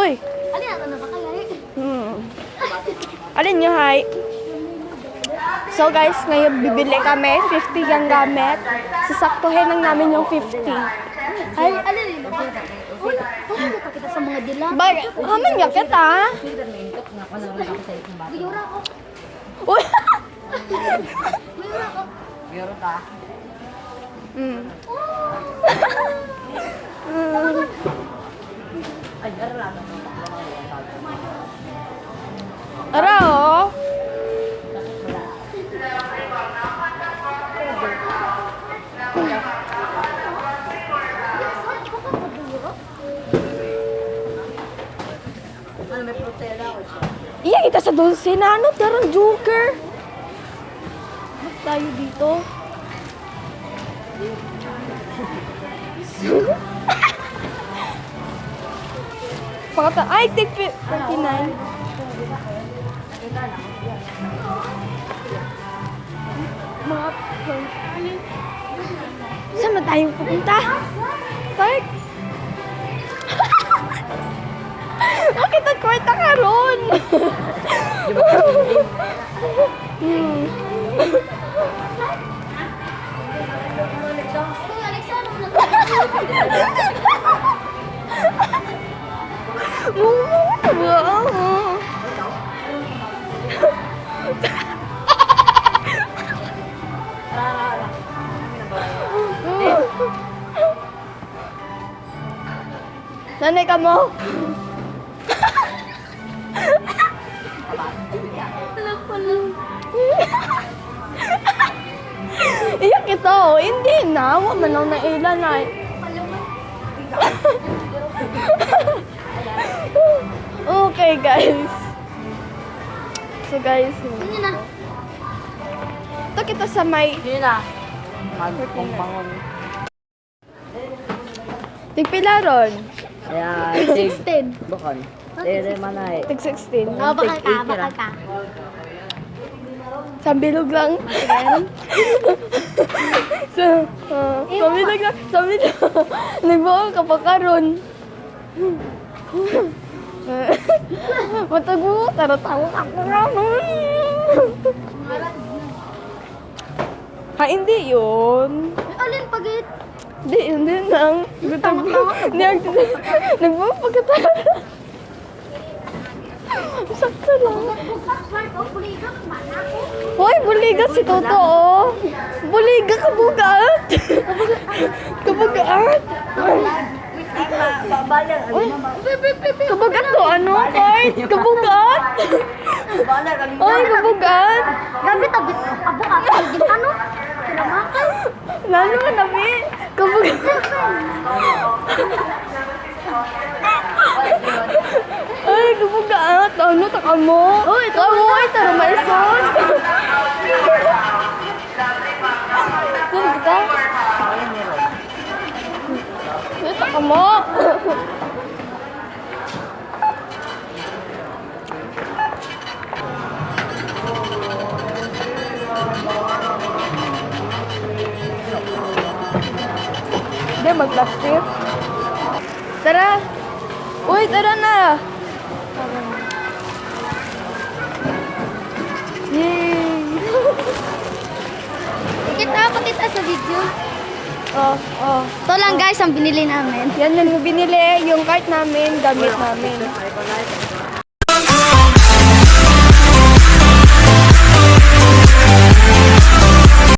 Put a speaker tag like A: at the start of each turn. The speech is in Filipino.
A: Uy!
B: Alin na ba kaya?
A: Alin nyo, hay? So guys, ngayon bibili kami. 50 yung gamit. Sasaktuhin lang namin yung 50.
B: Ay, alin ba? Uy, kita sa mga dila.
A: Bagay, haman nga kita.
B: Biyura ko.
A: Uy!
B: Biyura ko.
C: Biro ta. Ay, lang.
A: Ara, oh.
C: Ano, may protela ko siya.
A: Iya, kita sa dulce na ano, darang joker. Ba't tayo dito? Pakata, ay, take 49. Mga saan na tayo pupunta? Park? Bakit ang kwarta ka ron? Nanay ka mo? Iyak ito. Hindi na. Huwag man lang nailan ay. Okay guys. So guys.
B: Hindi na.
A: Ito kita sa may.
C: Gina. Magpangpangon.
A: Tigpila ron.
C: Ayan.
B: 16.
C: Bukon. Tere manay.
A: Tig 16.
B: Oh, bakal ka, bakal ka.
A: Sa bilog lang. Sa bilog lang. Sa bilog. Nagbuo ka pa karon. Matago. Taratawa ako naman. Ha, hindi yun.
B: Alin pagit?
A: Hindi, hindi lang. Nagbuo pagkatara. Sakto lang. Hoy, buliga si Toto, oh. Buliga, kabugat. Kabugat.
C: Babalan.
A: Kabugat to, ano? Hoy, kabugat. Hoy, kabugat.
B: Gabi tabi, kabukat. Ano? Kinamakan.
A: Lalo ka nabi. Kabugat. Ay, kabugat. Ano, taka mo? Hoy, tara maison. Saan kita? Taka mo. Hindi, mag-plastic. Tara. Uy, tara na. Yay!
B: Pakita sa video.
A: Oh.
B: Ito lang guys ang binili namin.
A: Yan yung binili, yung cart namin, gamit namin.